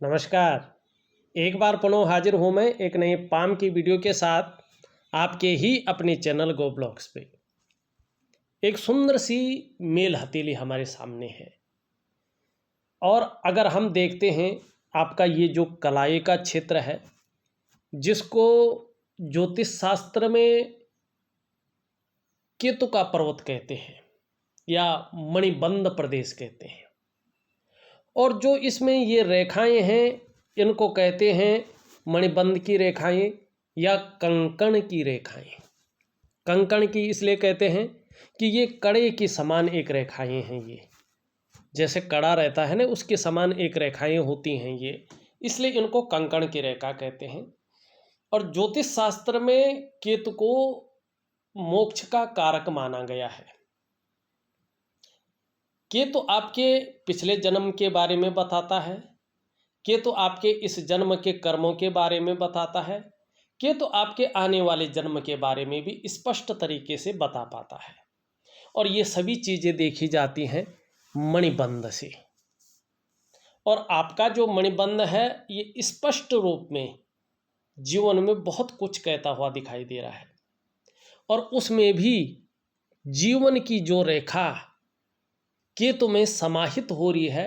नमस्कार। एक बार पुनः हाजिर हूँ मैं एक नए पाम की वीडियो के साथ आपके ही अपने चैनल गो ब्लॉग्स पे। एक सुंदर सी मेल हथेली हमारे सामने है और अगर हम देखते हैं आपका ये जो कलाई का क्षेत्र है, जिसको ज्योतिष शास्त्र में केतु का पर्वत कहते हैं या मणिबंध प्रदेश कहते हैं, और जो इसमें ये रेखाएं हैं इनको कहते हैं मणिबंध की रेखाएं या कंकण की रेखाएं। कंकण की इसलिए कहते हैं कि ये कड़े की समान एक रेखाएं हैं, ये जैसे कड़ा रहता है ना उसके समान एक रेखाएं होती हैं ये, इसलिए इनको कंकण की रेखा कहते हैं। और ज्योतिष शास्त्र में केतु को मोक्ष का कारक माना गया है। केतु आपके पिछले जन्म के बारे में बताता है, केतु आपके इस जन्म के कर्मों के बारे में बताता है, केतु आपके आने वाले जन्म के बारे में भी स्पष्ट तरीके से बता पाता है। और ये सभी चीज़ें देखी जाती हैं मणिबंध से। और आपका जो मणिबंध है ये स्पष्ट रूप में जीवन में बहुत कुछ कहता हुआ दिखाई दे रहा है, और उसमें भी जीवन की जो रेखा केतु में समाहित हो रही है,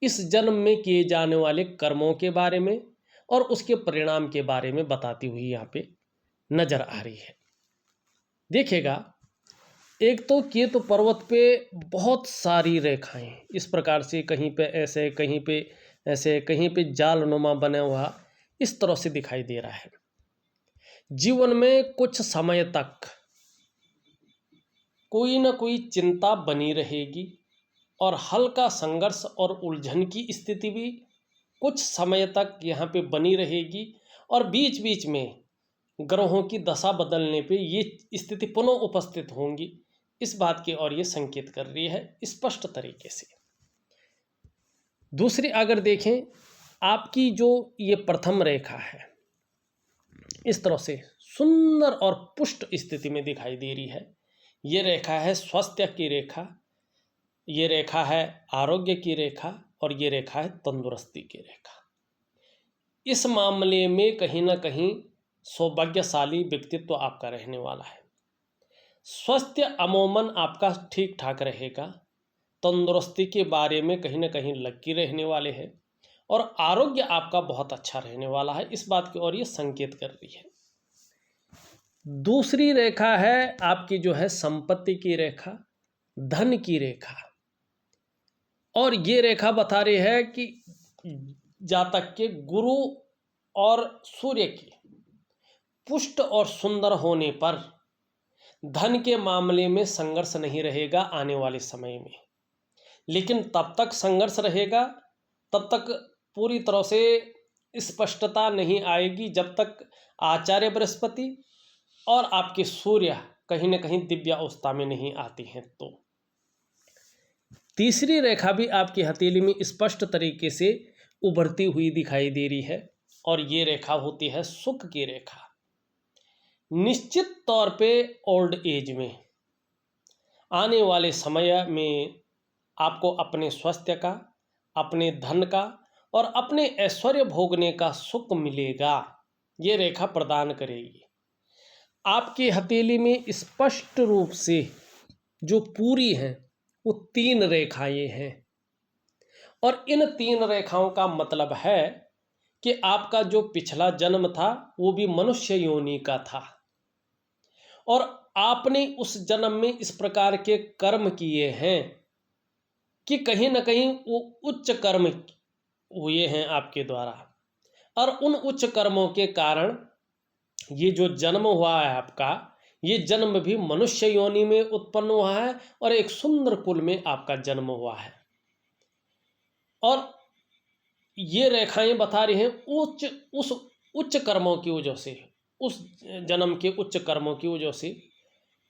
इस जन्म में किए जाने वाले कर्मों के बारे में और उसके परिणाम के बारे में बताती हुई यहाँ पे नजर आ रही है। देखिएगा, एक तो केतु पर्वत पे बहुत सारी रेखाएं इस प्रकार से, कहीं पे ऐसे, कहीं पे ऐसे, कहीं पे जालनुमा बना हुआ इस तरह से दिखाई दे रहा है। जीवन में कुछ समय तक कोई ना कोई चिंता बनी रहेगी और हल्का संघर्ष और उलझन की स्थिति भी कुछ समय तक यहाँ पे बनी रहेगी, और बीच बीच में ग्रहों की दशा बदलने पे ये स्थिति पुनः उपस्थित होंगी। इस बात की ओर ये संकेत कर रही है स्पष्ट तरीके से। दूसरी अगर देखें, आपकी जो ये प्रथम रेखा है इस तरह से सुंदर और पुष्ट स्थिति में दिखाई दे रही है। ये रेखा है स्वास्थ्य की रेखा, ये रेखा है आरोग्य की रेखा, और ये रेखा है तंदुरुस्ती की रेखा। इस मामले में कहीं ना कहीं सौभाग्यशाली व्यक्तित्व आपका रहने वाला है। स्वास्थ्य अमूमन आपका ठीक ठाक रहेगा, तंदुरुस्ती के बारे में कहीं ना कहीं लकी रहने वाले हैं, और आरोग्य आपका बहुत अच्छा रहने वाला है। इस बात की ओर ये संकेत कर रही है। दूसरी रेखा है आपकी जो है संपत्ति की रेखा, धन की रेखा, और ये रेखा बता रही है कि जातक के गुरु और सूर्य की पुष्ट और सुंदर होने पर धन के मामले में संघर्ष नहीं रहेगा आने वाले समय में। लेकिन तब तक संघर्ष रहेगा, तब तक पूरी तरह से स्पष्टता नहीं आएगी जब तक आचार्य बृहस्पति और आपके सूर्य कहीं ना कहीं दिव्य अवस्था में नहीं आती हैं। तो तीसरी रेखा भी आपकी हथेली में स्पष्ट तरीके से उभरती हुई दिखाई दे रही है, और ये रेखा होती है सुख की रेखा। निश्चित तौर पे ओल्ड एज में आने वाले समय में आपको अपने स्वास्थ्य का, अपने धन का और अपने ऐश्वर्य भोगने का सुख मिलेगा, ये रेखा प्रदान करेगी। आपकी हथेली में स्पष्ट रूप से जो पूरी हैं वो 3 रेखाएं हैं, और इन 3 रेखाओं का मतलब है कि आपका जो पिछला जन्म था वो भी मनुष्य योनि का था, और आपने उस जन्म में इस प्रकार के कर्म किए हैं कि कहीं ना कहीं वो उच्च कर्म हुए हैं आपके द्वारा, और उन उच्च कर्मों के कारण ये जो जन्म हुआ है आपका, ये जन्म भी मनुष्य योनि में उत्पन्न हुआ है और एक सुंदर कुल में आपका जन्म हुआ है। और ये रेखाएं बता रही हैं उस उच्च कर्मों की वजह से, उस जन्म के उच्च कर्मों की वजह से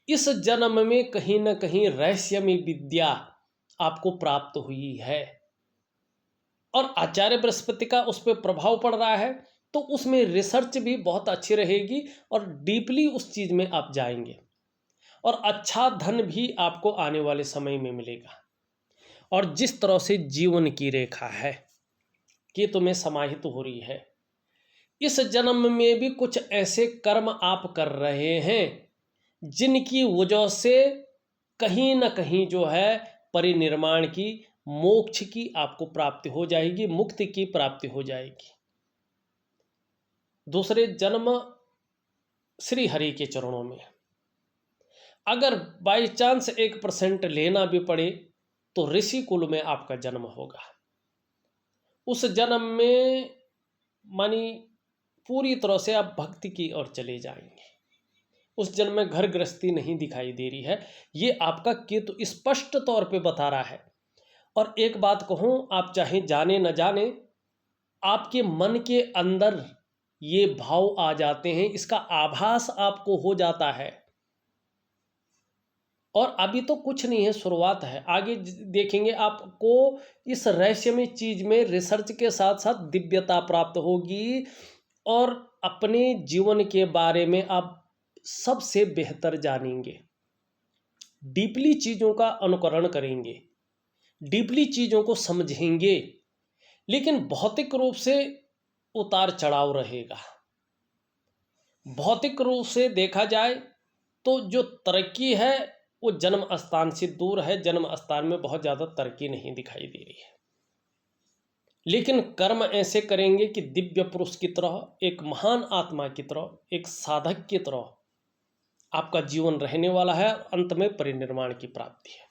इस जन्म में कहीं ना कहीं रहस्यमय विद्या आपको प्राप्त हुई है, और आचार्य बृहस्पति का उस पर प्रभाव पड़ रहा है, तो उसमें रिसर्च भी बहुत अच्छी रहेगी और डीपली उस चीज़ में आप जाएंगे, और अच्छा धन भी आपको आने वाले समय में मिलेगा। और जिस तरह से जीवन की रेखा है केतु में समाहित हो रही है। इस जन्म में भी कुछ ऐसे कर्म आप कर रहे हैं जिनकी वजह से कहीं ना कहीं जो है परिनिर्माण की, मोक्ष की आपको प्राप्ति हो जाएगी, मुक्ति की प्राप्ति हो जाएगी। दूसरे जन्म श्री हरि के चरणों में। अगर बाई चांस 1% लेना भी पड़े तो ऋषि कुल में आपका जन्म होगा। उस जन्म में मानी पूरी तरह से आप भक्ति की ओर चले जाएंगे। उस जन्म में घर गृहस्थी नहीं दिखाई दे रही है, ये आपका केतु स्पष्ट तौर पे बता रहा है। और एक बात कहूँ, आप चाहे जाने न जाने, आपके मन के अंदर ये भाव आ जाते हैं, इसका आभास आपको हो जाता है। और अभी तो कुछ नहीं है, शुरुआत है। आगे देखेंगे आपको इस रहस्यमय चीज में रिसर्च के साथ साथ दिव्यता प्राप्त होगी और अपने जीवन के बारे में आप सबसे बेहतर जानेंगे, डीपली चीजों का अनुकरण करेंगे, डीपली चीजों को समझेंगे। लेकिन भौतिक रूप से उतार चढ़ाव रहेगा। भौतिक रूप से देखा जाए तो जो तरक्की है वो जन्म स्थान से दूर है, जन्म स्थान में बहुत ज़्यादा तरक्की नहीं दिखाई दे रही है। लेकिन कर्म ऐसे करेंगे कि दिव्य पुरुष की तरह, एक महान आत्मा की तरह, एक साधक की तरह आपका जीवन रहने वाला है। अंत में परिनिर्वाण की प्राप्ति है।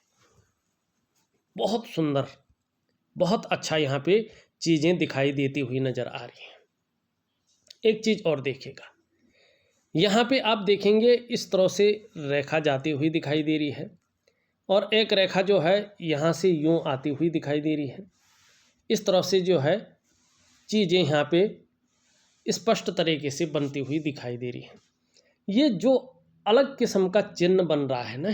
बहुत सुंदर, बहुत अच्छा यहाँ पे चीज़ें दिखाई देती हुई नजर आ रही हैं। एक चीज़ और देखिएगा, यहाँ पे आप देखेंगे इस तरह से रेखा जाती हुई दिखाई दे रही है और एक रेखा जो है यहाँ से यूँ आती हुई दिखाई दे रही है। इस तरह से जो है चीज़ें यहाँ पे स्पष्ट तरीके से बनती हुई दिखाई दे रही है। ये जो अलग किस्म का चिन्ह बन रहा है ना,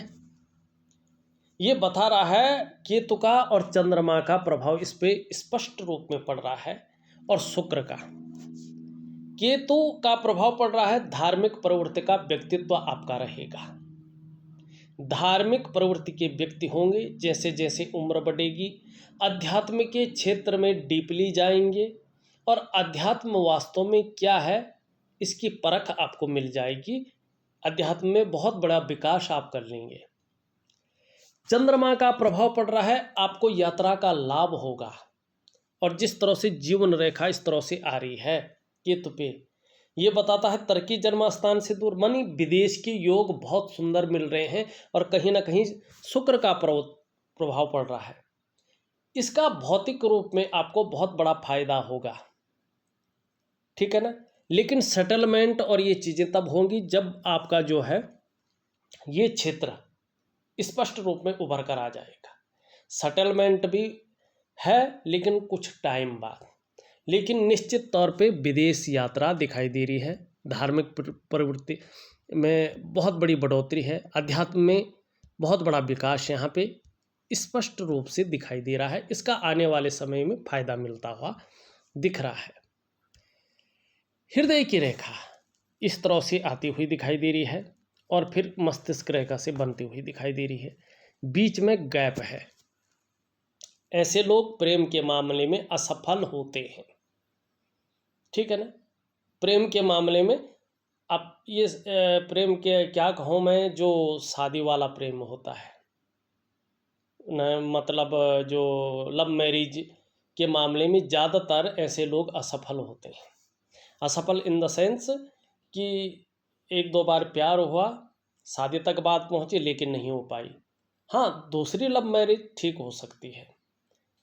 ये बता रहा है केतु का और चंद्रमा का प्रभाव इस पे स्पष्ट रूप में पड़ रहा है। और शुक्र का, केतु का प्रभाव पड़ रहा है, धार्मिक प्रवृत्ति का व्यक्तित्व आपका रहेगा। धार्मिक प्रवृत्ति के व्यक्ति होंगे। जैसे जैसे उम्र बढ़ेगी अध्यात्म के क्षेत्र में डीपली जाएंगे और अध्यात्म वास्तव में क्या है इसकी परख आपको मिल जाएगी। अध्यात्म में बहुत बड़ा विकास आप कर लेंगे। चंद्रमा का प्रभाव पड़ रहा है, आपको यात्रा का लाभ होगा। और जिस तरह से जीवन रेखा इस तरह से आ रही है केतु पे, ये बताता है तरक्की जन्म स्थान से दूर, मानी विदेश के योग बहुत सुंदर मिल रहे हैं। और कहीं ना कहीं शुक्र का प्रभाव पड़ रहा है, इसका भौतिक रूप में आपको बहुत बड़ा फायदा होगा। ठीक है ना। लेकिन सेटलमेंट और ये चीज़ें तब होंगी जब आपका जो है ये क्षेत्र स्पष्ट रूप में उभर कर आ जाएगा। सेटलमेंट भी है लेकिन कुछ टाइम बाद। लेकिन निश्चित तौर पे विदेश यात्रा दिखाई दे रही है। धार्मिक प्रवृत्ति में बहुत बड़ी बढ़ोतरी है। अध्यात्म में बहुत बड़ा विकास यहाँ पे स्पष्ट रूप से दिखाई दे रहा है। इसका आने वाले समय में फायदा मिलता हुआ दिख रहा है। हृदय की रेखा इस तरह से आती हुई दिखाई दे रही है और फिर मस्तिष्क रेखा से बनती हुई दिखाई दे रही है। बीच में गैप है। ऐसे लोग प्रेम के मामले में असफल होते हैं। ठीक है ना। प्रेम के मामले में अब ये प्रेम के क्या कहूँ मैं, जो शादी वाला प्रेम होता है न, मतलब जो लव मैरिज के मामले में ज़्यादातर ऐसे लोग असफल होते हैं। असफल इन द सेंस कि एक दो बार प्यार हुआ, शादी तक बात पहुंची लेकिन नहीं हो पाई। हाँ, दूसरी लव मैरिज ठीक हो सकती है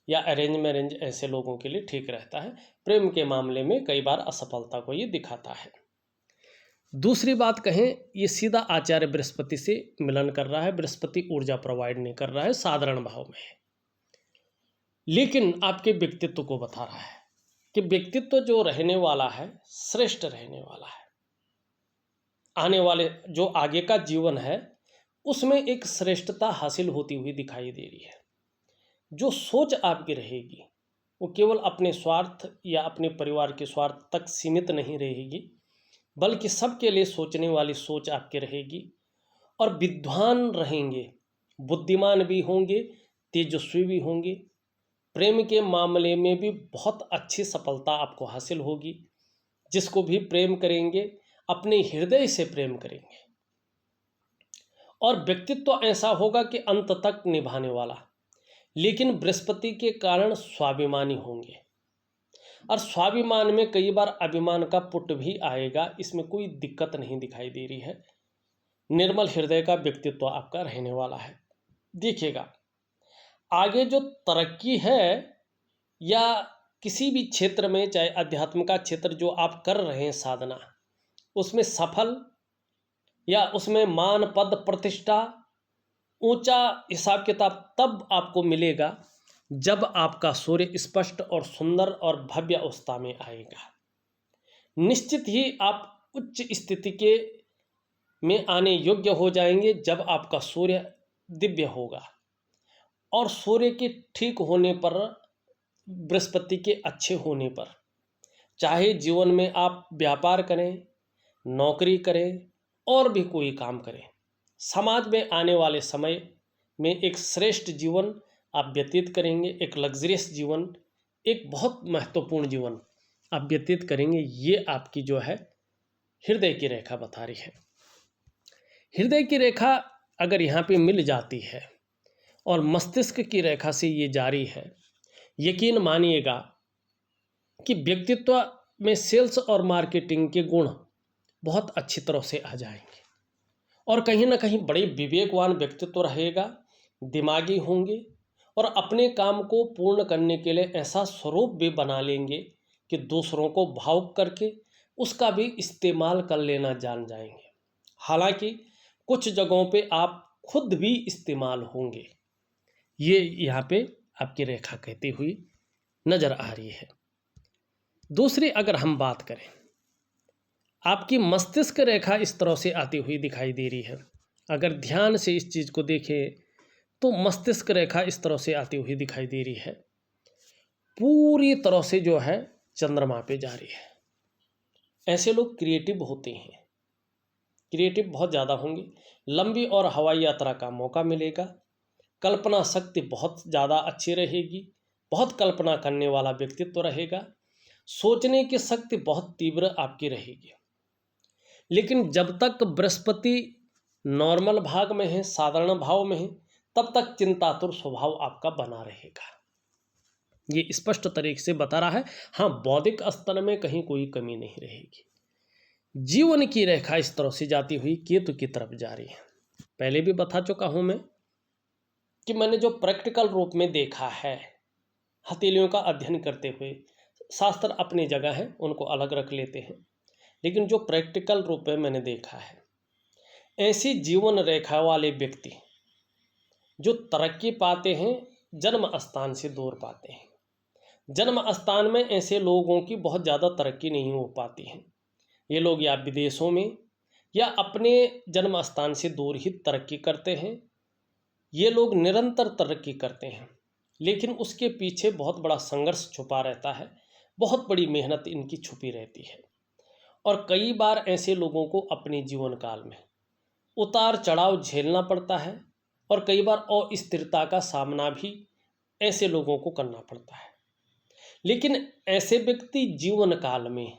या अरेंज मैरिज ऐसे लोगों के लिए ठीक रहता है। प्रेम के मामले में कई बार असफलता को ये दिखाता है। दूसरी बात कहें, ये सीधा आचार्य बृहस्पति से मिलन कर रहा है। बृहस्पति ऊर्जा प्रोवाइड नहीं कर रहा है, साधारण भाव में है। लेकिन आपके व्यक्तित्व को बता रहा है कि व्यक्तित्व जो रहने वाला है श्रेष्ठ रहने वाला है। आने वाले जो आगे का जीवन है उसमें एक श्रेष्ठता हासिल होती हुई दिखाई दे रही है। जो सोच आपकी रहेगी वो केवल अपने स्वार्थ या अपने परिवार के स्वार्थ तक सीमित नहीं रहेगी, बल्कि सबके लिए सोचने वाली सोच आपकी रहेगी। और विद्वान रहेंगे, बुद्धिमान भी होंगे, तेजस्वी भी होंगे। प्रेम के मामले में भी बहुत अच्छी सफलता आपको हासिल होगी। जिसको भी प्रेम करेंगे अपने हृदय से प्रेम करेंगे, और व्यक्तित्व ऐसा होगा कि अंत तक निभाने वाला। लेकिन बृहस्पति के कारण स्वाभिमानी होंगे, और स्वाभिमान में कई बार अभिमान का पुट भी आएगा। इसमें कोई दिक्कत नहीं दिखाई दे रही है। निर्मल हृदय का व्यक्तित्व आपका रहने वाला है। देखिएगा आगे जो तरक्की है, या किसी भी क्षेत्र में, चाहे अध्यात्म का क्षेत्र जो आप कर रहे हैं साधना, उसमें सफल, या उसमें मान पद प्रतिष्ठा, ऊंचा हिसाब किताब तब आपको मिलेगा जब आपका सूर्य स्पष्ट और सुंदर और भव्य अवस्था में आएगा। निश्चित ही आप उच्च स्थिति के में आने योग्य हो जाएंगे जब आपका सूर्य दिव्य होगा। और सूर्य के ठीक होने पर, बृहस्पति के अच्छे होने पर, चाहे जीवन में आप व्यापार करें, नौकरी करें, और भी कोई काम करें, समाज में आने वाले समय में एक श्रेष्ठ जीवन आप व्यतीत करेंगे। एक लग्जरियस जीवन, एक बहुत महत्वपूर्ण जीवन आप व्यतीत करेंगे। ये आपकी जो है हृदय की रेखा बता रही है। हृदय की रेखा अगर यहाँ पे मिल जाती है और मस्तिष्क की रेखा से ये जारी है, यकीन मानिएगा कि व्यक्तित्व में सेल्स और मार्केटिंग के गुण बहुत अच्छी तरह से आ जाएंगे, और कहीं ना कहीं बड़े विवेकवान व्यक्तित्व रहेगा, दिमागी होंगे, और अपने काम को पूर्ण करने के लिए ऐसा स्वरूप भी बना लेंगे कि दूसरों को भावुक करके उसका भी इस्तेमाल कर लेना जान जाएंगे। हालांकि कुछ जगहों पे आप खुद भी इस्तेमाल होंगे, ये यहाँ पे आपकी रेखा कहती हुई नजर आ रही है। दूसरी अगर हम बात करें, आपकी मस्तिष्क रेखा इस तरह से आती हुई दिखाई दे रही है। अगर ध्यान से इस चीज़ को देखें तो मस्तिष्क रेखा इस तरह से आती हुई दिखाई दे रही है, पूरी तरह से जो है चंद्रमा पे जा रही है। ऐसे लोग क्रिएटिव होते हैं, क्रिएटिव बहुत ज़्यादा होंगे। लंबी और हवाई यात्रा का मौका मिलेगा। कल्पना शक्ति बहुत ज़्यादा अच्छी रहेगी, बहुत कल्पना करने वाला व्यक्तित्व रहेगा। सोचने की शक्ति बहुत तीव्र आपकी रहेगी। लेकिन जब तक बृहस्पति नॉर्मल भाग में है, साधारण भाव में है, तब तक चिंतातुर स्वभाव आपका बना रहेगा। ये स्पष्ट तरीके से बता रहा है। हाँ, बौद्धिक स्तर में कहीं कोई कमी नहीं रहेगी। जीवन की रेखा इस तरह से जाती हुई केतु की तरफ जा रही है। पहले भी बता चुका हूं मैं कि मैंने जो प्रैक्टिकल रूप में देखा है, हथेलियों का अध्ययन करते हुए, शास्त्र अपनी जगह है, उनको अलग रख लेते हैं, लेकिन जो प्रैक्टिकल रूप में मैंने देखा है, ऐसी जीवन रेखा वाले व्यक्ति जो तरक्की पाते हैं जन्म स्थान से दूर पाते हैं। जन्म स्थान में ऐसे लोगों की बहुत ज़्यादा तरक्की नहीं हो पाती है। ये लोग या विदेशों में या अपने जन्म स्थान से दूर ही तरक्की करते हैं। ये लोग निरंतर तरक्की करते हैं, लेकिन उसके पीछे बहुत बड़ा संघर्ष छुपा रहता है, बहुत बड़ी मेहनत इनकी छुपी रहती है। और कई बार ऐसे लोगों को अपने जीवन काल में उतार चढ़ाव झेलना पड़ता है, और कई बार अस्थिरता का सामना भी ऐसे लोगों को करना पड़ता है। लेकिन ऐसे व्यक्ति जीवन काल में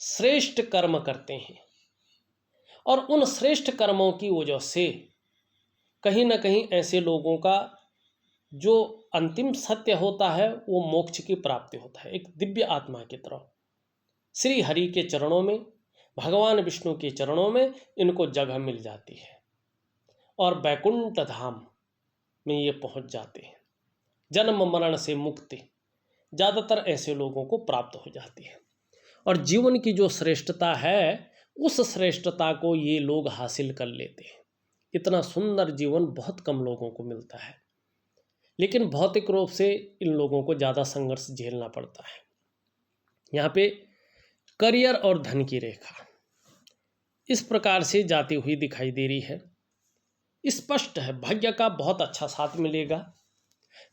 श्रेष्ठ कर्म करते हैं, और उन श्रेष्ठ कर्मों की वजह से कहीं ना कहीं ऐसे लोगों का जो अंतिम सत्य होता है वो मोक्ष की प्राप्ति होता है। एक दिव्य आत्मा की तरह श्री हरि के चरणों में, भगवान विष्णु के चरणों में इनको जगह मिल जाती है, और बैकुंठ धाम में ये पहुंच जाते हैं। जन्म मरण से मुक्ति ज़्यादातर ऐसे लोगों को प्राप्त हो जाती है, और जीवन की जो श्रेष्ठता है उस श्रेष्ठता को ये लोग हासिल कर लेते हैं। इतना सुंदर जीवन बहुत कम लोगों को मिलता है, लेकिन भौतिक रूप से इन लोगों को ज़्यादा संघर्ष झेलना पड़ता है। यहाँ पे करियर और धन की रेखा इस प्रकार से जाती हुई दिखाई दे रही है। स्पष्ट है, भाग्य का बहुत अच्छा साथ मिलेगा।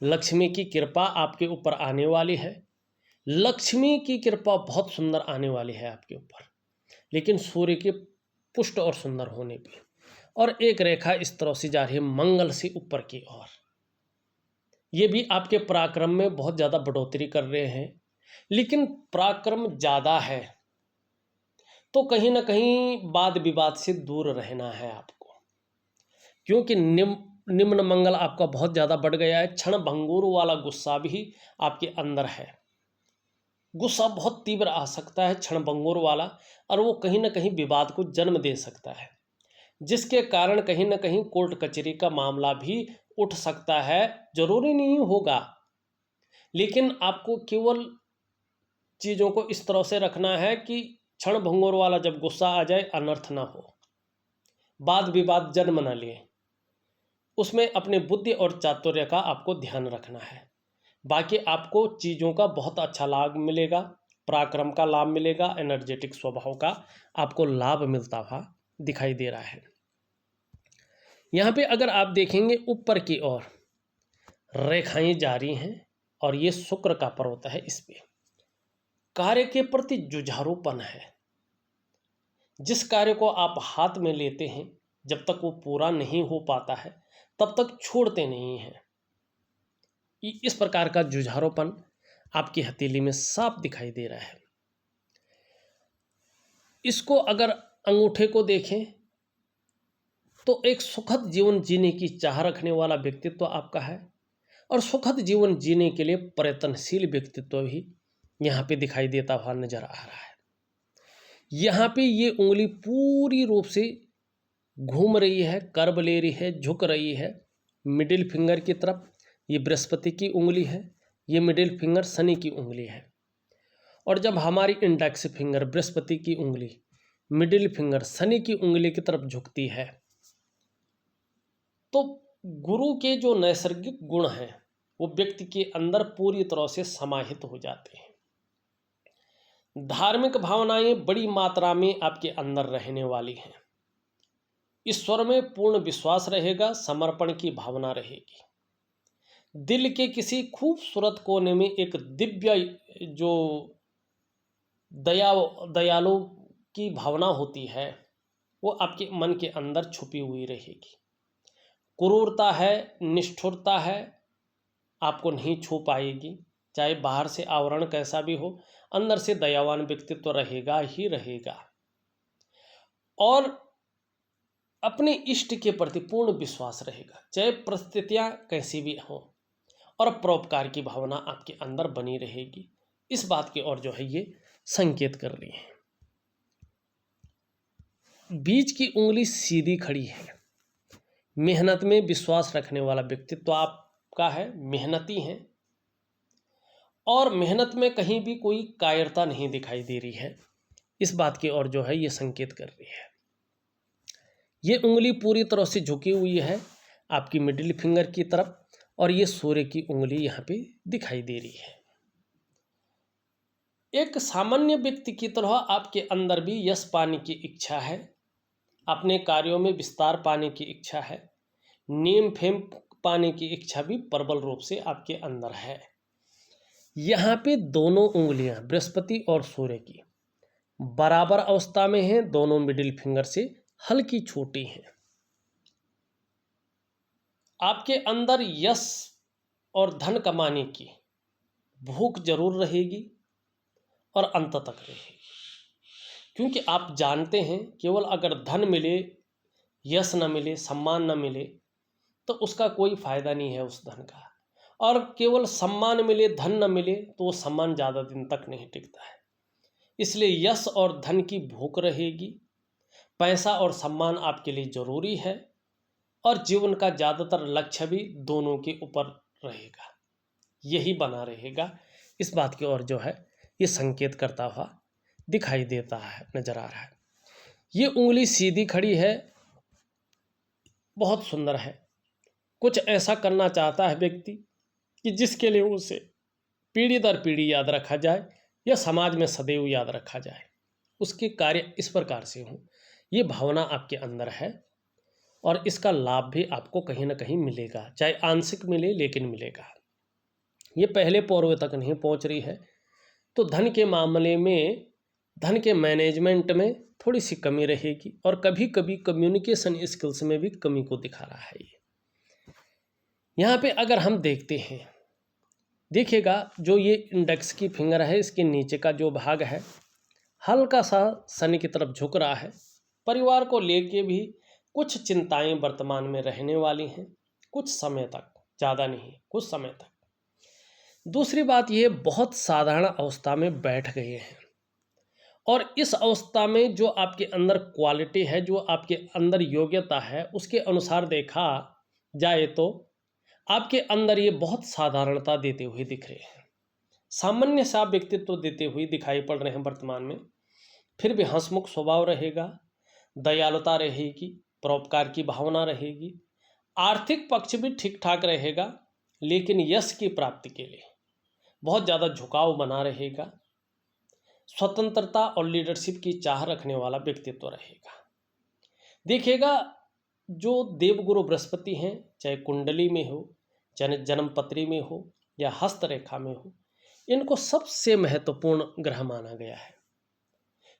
लक्ष्मी की कृपा आपके ऊपर आने वाली है। लक्ष्मी की कृपा बहुत सुंदर आने वाली है आपके ऊपर, लेकिन सूर्य के पुष्ट और सुंदर होने पे। और एक रेखा इस तरह से जा रही है मंगल से ऊपर की ओर। ये भी आपके पराक्रम में बहुत ज़्यादा बढ़ोतरी कर रहे हैं। लेकिन पराक्रम ज़्यादा है तो कहीं ना कहीं वाद विवाद से दूर रहना है आपको, क्योंकि निम्न मंगल आपका बहुत ज़्यादा बढ़ गया है। क्षण भंगुर वाला गुस्सा भी आपके अंदर है। गुस्सा बहुत तीव्र आ सकता है क्षण भंगुर वाला, और वो कहीं ना कहीं विवाद को जन्म दे सकता है, जिसके कारण कहीं ना कहीं कोर्ट कचहरी का मामला भी उठ सकता है। जरूरी नहीं होगा, लेकिन आपको केवल चीज़ों को इस तरह से रखना है कि क्षण भंगुर वाला जब गुस्सा आ जाए अनर्थ ना हो, वाद विवाद जन्म न ले। उसमें अपने बुद्धि और चातुर्य का आपको ध्यान रखना है। बाकी आपको चीज़ों का बहुत अच्छा लाभ मिलेगा, पराक्रम का लाभ मिलेगा, एनर्जेटिक स्वभाव का आपको लाभ मिलता हुआ दिखाई दे रहा है। यहाँ पे अगर आप देखेंगे ऊपर की ओर रेखाएं जारी हैं और ये शुक्र का पर्वत है। इस पे कार्य के प्रति जुझारूपन है। जिस कार्य को आप हाथ में लेते हैं, जब तक वो पूरा नहीं हो पाता है तब तक छोड़ते नहीं हैं। इस प्रकार का जुझारूपन आपकी हथेली में साफ दिखाई दे रहा है। इसको अगर अंगूठे को देखें तो एक सुखद जीवन जीने की चाह रखने वाला व्यक्तित्व आपका है, और सुखद जीवन जीने के लिए प्रयत्नशील व्यक्तित्व भी यहाँ पे दिखाई देता हुआ नजर आ रहा है। यहाँ पे ये उंगली पूरी रूप से घूम रही है, कर्व ले रही है, झुक रही है मिडिल फिंगर की तरफ। ये बृहस्पति की उंगली है, ये मिडिल फिंगर शनि की उंगली है। और जब हमारी इंडेक्स फिंगर बृहस्पति की उंगली, मिडिल फिंगर शनि की उंगली की तरफ झुकती है, तो गुरु के जो नैसर्गिक गुण हैं वो व्यक्ति के अंदर पूरी तरह से समाहित हो जाते हैं। धार्मिक भावनाएं बड़ी मात्रा में आपके अंदर रहने वाली हैं। ईश्वर में पूर्ण विश्वास रहेगा, समर्पण की भावना रहेगी। दिल के किसी खूबसूरत कोने में एक दिव्य जो दयालु की भावना होती है वो आपके मन के अंदर छुपी हुई रहेगी। क्रूरता है, निष्ठुरता है, आपको नहीं छू पाएगी। चाहे बाहर से आवरण कैसा भी हो, अंदर से दयावान व्यक्तित्व रहेगा ही रहेगा। और अपने इष्ट के प्रति पूर्ण विश्वास रहेगा, चाहे परिस्थितियां कैसी भी हो, और परोपकार की भावना आपके अंदर बनी रहेगी। इस बात की ओर जो है ये संकेत कर रही है। बीच की उंगली सीधी खड़ी है। मेहनत में विश्वास रखने वाला व्यक्तित्व आपका है, मेहनती हैं, और मेहनत में कहीं भी कोई कायरता नहीं दिखाई दे रही है। इस बात की ओर जो है ये संकेत कर रही है। ये उंगली पूरी तरह से झुकी हुई है आपकी मिडिल फिंगर की तरफ, और ये सूर्य की उंगली यहाँ पे दिखाई दे रही है। एक सामान्य व्यक्ति की तरह आपके अंदर भी यश पाने की इच्छा है, अपने कार्यों में विस्तार पाने की इच्छा है, नेम फेम पाने की इच्छा भी प्रबल रूप से आपके अंदर है। यहाँ पे दोनों उंगलियां बृहस्पति और सूर्य की बराबर अवस्था में हैं, दोनों मिडिल फिंगर से हल्की छोटी हैं। आपके अंदर यश और धन कमाने की भूख जरूर रहेगी और अंत तक रहेगी, क्योंकि आप जानते हैं केवल अगर धन मिले, यश न मिले, सम्मान न मिले तो उसका कोई फायदा नहीं है उस धन का। और केवल सम्मान मिले, धन न मिले तो वो सम्मान ज़्यादा दिन तक नहीं टिकता है। इसलिए यश और धन की भूख रहेगी। पैसा और सम्मान आपके लिए ज़रूरी है, और जीवन का ज़्यादातर लक्ष्य भी दोनों के ऊपर रहेगा, यही बना रहेगा। इस बात की ओर जो है ये संकेत करता हुआ दिखाई देता है, नजर आ रहा है। ये उंगली सीधी खड़ी है, बहुत सुंदर है। कुछ ऐसा करना चाहता है व्यक्ति कि जिसके लिए उसे पीढ़ी दर पीढ़ी याद रखा जाए या समाज में सदैव याद रखा जाए। उसके कार्य इस प्रकार से हों, ये भावना आपके अंदर है, और इसका लाभ भी आपको कहीं ना कहीं मिलेगा, चाहे आंशिक मिले लेकिन मिलेगा। ये पहले पौरवे तक नहीं पहुंच रही है, तो धन के मामले में, धन के मैनेजमेंट में थोड़ी सी कमी रहेगी, और कभी कभी कम्युनिकेशन स्किल्स में भी कमी को दिखा रहा है ये। यहाँ पे अगर हम देखते हैं, देखिएगा जो ये इंडेक्स की फिंगर है, इसके नीचे का जो भाग है हल्का सा शनि की तरफ झुक रहा है। परिवार को लेके भी कुछ चिंताएं वर्तमान में रहने वाली हैं, कुछ समय तक, ज़्यादा नहीं, कुछ समय तक। दूसरी बात, ये बहुत साधारण अवस्था में बैठ गए हैं और इस अवस्था में जो आपके अंदर क्वालिटी है, जो आपके अंदर योग्यता है, उसके अनुसार देखा जाए तो आपके अंदर ये बहुत साधारणता देते हुए दिख रहे हैं, सामान्य सा व्यक्तित्व देते हुए दिखाई पड़ रहे हैं वर्तमान में। फिर भी हंसमुख स्वभाव रहेगा, दयालुता रहेगी, परोपकार की भावना रहेगी, आर्थिक पक्ष भी ठीक ठाक रहेगा, लेकिन यश की प्राप्ति के लिए बहुत ज़्यादा झुकाव बना रहेगा। स्वतंत्रता और लीडरशिप की चाह रखने वाला व्यक्तित्व रहेगा। देखिएगा जो देवगुरु बृहस्पति हैं, चाहे कुंडली में हो, चाहे जन्मपत्री में हो या हस्तरेखा में हो, इनको सबसे महत्वपूर्ण ग्रह माना गया है,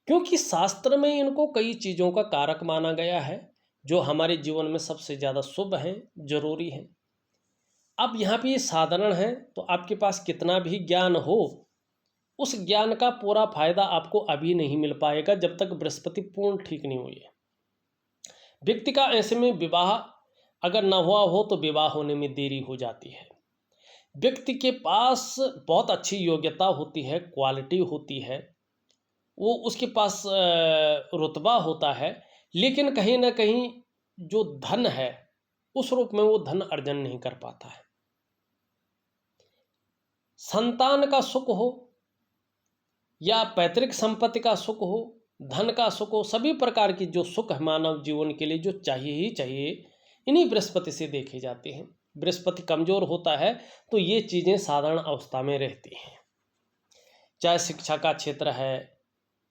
क्योंकि शास्त्र में इनको कई चीज़ों का कारक माना गया है जो हमारे जीवन में सबसे ज़्यादा शुभ हैं, जरूरी हैं। अब यहाँ पे ये साधारण है, तो आपके पास कितना भी ज्ञान हो, उस ज्ञान का पूरा फायदा आपको अभी नहीं मिल पाएगा जब तक बृहस्पति पूर्ण ठीक नहीं हुई है। व्यक्ति का ऐसे में विवाह अगर ना हुआ हो तो विवाह होने में देरी हो जाती है। व्यक्ति के पास बहुत अच्छी योग्यता होती है, क्वालिटी होती है, वो उसके पास रुतबा होता है, लेकिन कहीं ना कहीं जो धन है उस रूप में वो धन अर्जन नहीं कर पाता है। संतान का सुख हो या पैतृक संपत्ति का सुख हो, धन का सुख हो, सभी प्रकार की जो सुख है मानव जीवन के लिए जो चाहिए ही चाहिए, इन्हीं बृहस्पति से देखे जाते हैं। बृहस्पति कमजोर होता है तो ये चीज़ें साधारण अवस्था में रहती हैं। चाहे शिक्षा का क्षेत्र है,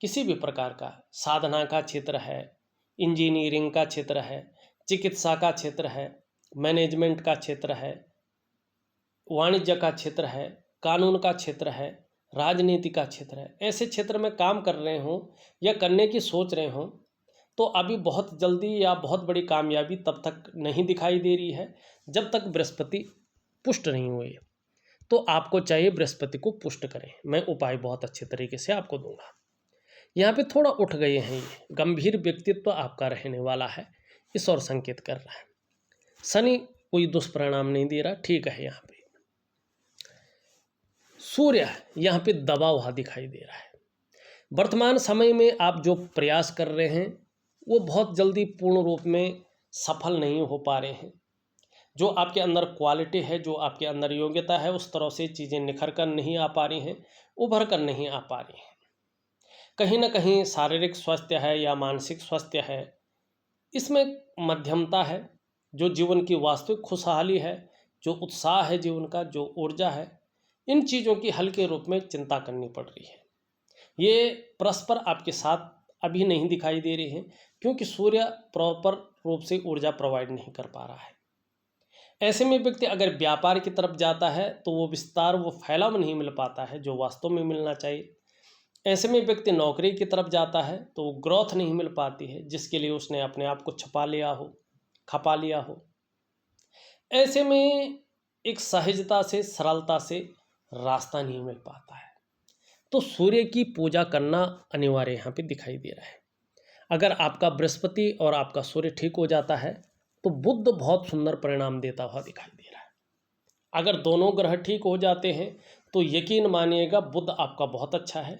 किसी भी प्रकार का साधना का क्षेत्र है, इंजीनियरिंग का क्षेत्र है, चिकित्सा का क्षेत्र है, मैनेजमेंट का क्षेत्र है, वाणिज्य का क्षेत्र है, कानून का क्षेत्र है, राजनीति का क्षेत्र है, ऐसे क्षेत्र में काम कर रहे हों या करने की सोच रहे हों तो अभी बहुत जल्दी या बहुत बड़ी कामयाबी तब तक नहीं दिखाई दे रही है जब तक बृहस्पति पुष्ट नहीं हुए। तो आपको चाहिए बृहस्पति को पुष्ट करें। मैं उपाय बहुत अच्छे तरीके से आपको दूंगा। यहाँ पे थोड़ा उठ गए हैं, ये गंभीर व्यक्तित्व आपका रहने वाला है, इस और संकेत कर रहा है। शनि कोई दुष्परिणाम नहीं दे रहा, ठीक है। यहाँ पे सूर्य यहाँ पे दबा हुआ दिखाई दे रहा है। वर्तमान समय में आप जो प्रयास कर रहे हैं वो बहुत जल्दी पूर्ण रूप में सफल नहीं हो पा रहे हैं। जो आपके अंदर क्वालिटी है, जो आपके अंदर योग्यता है, उस तरह से चीज़ें निखर कर नहीं आ पा रही हैं, उभर कर नहीं आ पा रही हैं। कहीं ना कहीं शारीरिक स्वास्थ्य है या मानसिक स्वास्थ्य है, इसमें मध्यमता है। जो जीवन की वास्तविक खुशहाली है, जो उत्साह है जीवन का, जो ऊर्जा है, इन चीज़ों की हल्के रूप में चिंता करनी पड़ रही है। ये परस्पर आपके साथ अभी नहीं दिखाई दे रही है, क्योंकि सूर्य प्रॉपर रूप से ऊर्जा प्रोवाइड नहीं कर पा रहा है। ऐसे में व्यक्ति अगर व्यापार की तरफ जाता है तो वो विस्तार, वो फैलाव नहीं मिल पाता है जो वास्तव में मिलना चाहिए। ऐसे में व्यक्ति नौकरी की तरफ जाता है तो वो ग्रोथ नहीं मिल पाती है जिसके लिए उसने अपने आप को छुपा लिया हो, खपा लिया हो। ऐसे में एक सहजता से, सरलता से रास्ता नहीं मिल पाता है। तो सूर्य की पूजा करना अनिवार्य यहाँ पे दिखाई दे रहा है। अगर आपका बृहस्पति और आपका सूर्य ठीक हो जाता है तो बुध बहुत सुंदर परिणाम देता हुआ दिखाई दे रहा है। अगर दोनों ग्रह ठीक हो जाते हैं तो यकीन मानिएगा बुध आपका बहुत अच्छा है।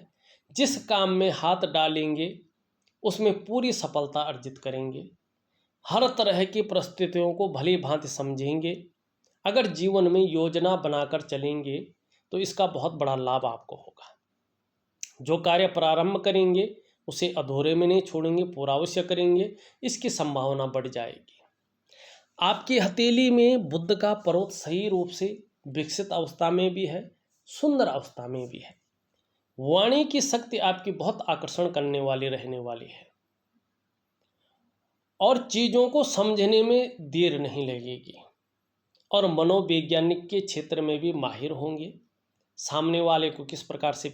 जिस काम में हाथ डालेंगे उसमें पूरी सफलता अर्जित करेंगे। हर तरह की परिस्थितियों को भली भांति समझेंगे। अगर जीवन में योजना बनाकर चलेंगे तो इसका बहुत बड़ा लाभ आपको होगा। जो कार्य प्रारंभ करेंगे उसे अधूरे में नहीं छोड़ेंगे, पूरा अवश्य करेंगे, इसकी संभावना बढ़ जाएगी। आपकी हथेली में बुध का पर्वत सही रूप से विकसित अवस्था में भी है, सुंदर अवस्था में भी है। वाणी की शक्ति आपकी बहुत आकर्षण करने वाली रहने वाली है और चीज़ों को समझने में देर नहीं लगेगी और मनोवैज्ञानिक के क्षेत्र में भी माहिर होंगे। सामने वाले को किस प्रकार से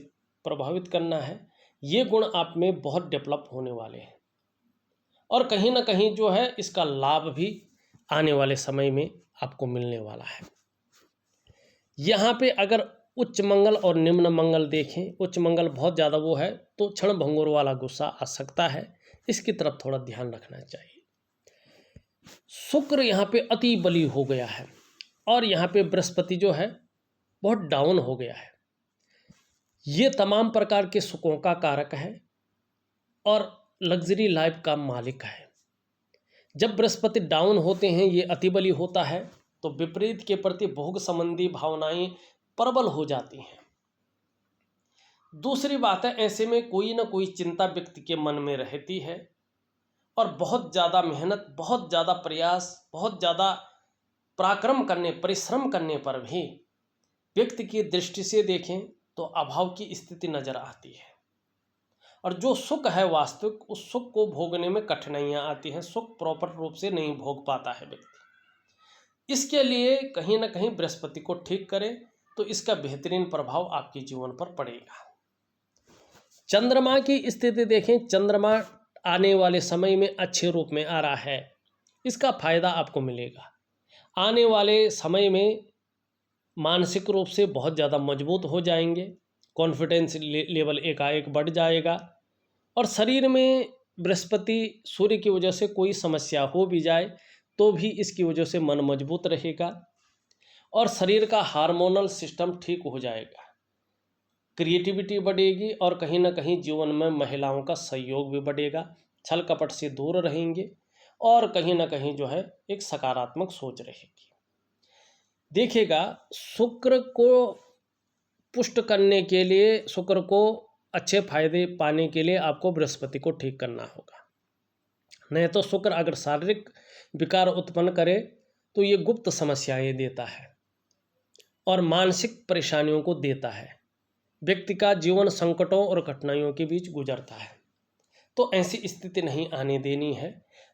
प्रभावित करना है, ये गुण आप में बहुत डेवलप होने वाले हैं और कहीं ना कहीं जो है इसका लाभ भी आने वाले समय में आपको मिलने वाला है। यहाँ पे अगर उच्च मंगल और निम्न मंगल देखें, उच्च मंगल बहुत ज़्यादा वो है तो क्षण भंगुर वाला गुस्सा आ सकता है, इसकी तरफ थोड़ा ध्यान रखना चाहिए। शुक्र यहाँ पे अति बली हो गया है और यहाँ पे बृहस्पति जो है बहुत डाउन हो गया है। ये तमाम प्रकार के सुखों का कारक है और लग्जरी लाइफ का मालिक है। जब बृहस्पति डाउन होते हैं, ये अतिबली होता है, तो विपरीत के प्रति भोग संबंधी भावनाएं प्रबल हो जाती हैं। दूसरी बात है, ऐसे में कोई ना कोई चिंता व्यक्ति के मन में रहती है और बहुत ज़्यादा मेहनत, बहुत ज़्यादा प्रयास, बहुत ज़्यादा परिश्रम करने पर भी व्यक्ति की दृष्टि से देखें तो अभाव की स्थिति नजर आती है और जो सुख है वास्तविक, उस सुख को भोगने में कठिनाइयाँ आती हैं। सुख प्रॉपर रूप से नहीं भोग पाता है व्यक्ति। इसके लिए कहीं ना कहीं बृहस्पति को ठीक करें तो इसका बेहतरीन प्रभाव आपके जीवन पर पड़ेगा। चंद्रमा की स्थिति देखें, चंद्रमा आने वाले समय में अच्छे रूप में आ रहा है, इसका फायदा आपको मिलेगा। आने वाले समय में मानसिक रूप से बहुत ज़्यादा मजबूत हो जाएंगे, कॉन्फिडेंस लेवल एकाएक बढ़ जाएगा और शरीर में बृहस्पति सूर्य की वजह से कोई समस्या हो भी जाए तो भी इसकी वजह से मन मजबूत रहेगा और शरीर का हार्मोनल सिस्टम ठीक हो जाएगा, क्रिएटिविटी बढ़ेगी और कहीं ना कहीं जीवन में महिलाओं का सहयोग भी बढ़ेगा, छल कपट से दूर रहेंगे और कहीं ना कहीं जो है एक सकारात्मक सोच रहेगी। देखिएगा, शुक्र को पुष्ट करने के लिए, शुक्र को अच्छे फायदे पाने के लिए आपको बृहस्पति को ठीक करना होगा। नहीं तो शुक्र अगर शारीरिक विकार उत्पन्न करे तो ये गुप्त समस्याएं देता है और मानसिक परेशानियों को देता है। व्यक्ति का जीवन संकटों और कठिनाइयों के बीच गुजरता है, तो ऐसी स्थिति नहीं आने देनी है।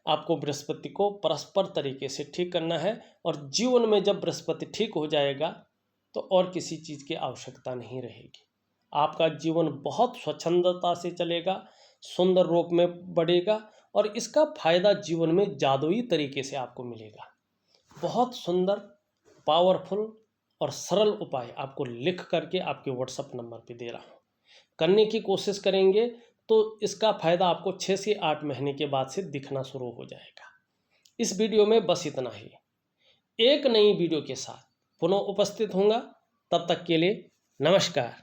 आपको बृहस्पति को परस्पर तरीके से ठीक करना है और जीवन में जब बृहस्पति ठीक हो जाएगा तो और किसी चीज़ की आवश्यकता नहीं रहेगी। आपका जीवन बहुत स्वच्छंदता से चलेगा, सुंदर रूप में बढ़ेगा और इसका फायदा जीवन में जादुई तरीके से आपको मिलेगा। बहुत सुंदर, पावरफुल और सरल उपाय आपको लिख करके आपके व्हाट्सएप नंबर पे दे रहा हूँ। करने की कोशिश करेंगे तो इसका फायदा आपको 6 से 8 महीने के बाद से दिखना शुरू हो जाएगा। इस वीडियो में बस इतना ही। एक नई वीडियो के साथ पुनः उपस्थित होऊंगा, तब तक के लिए नमस्कार।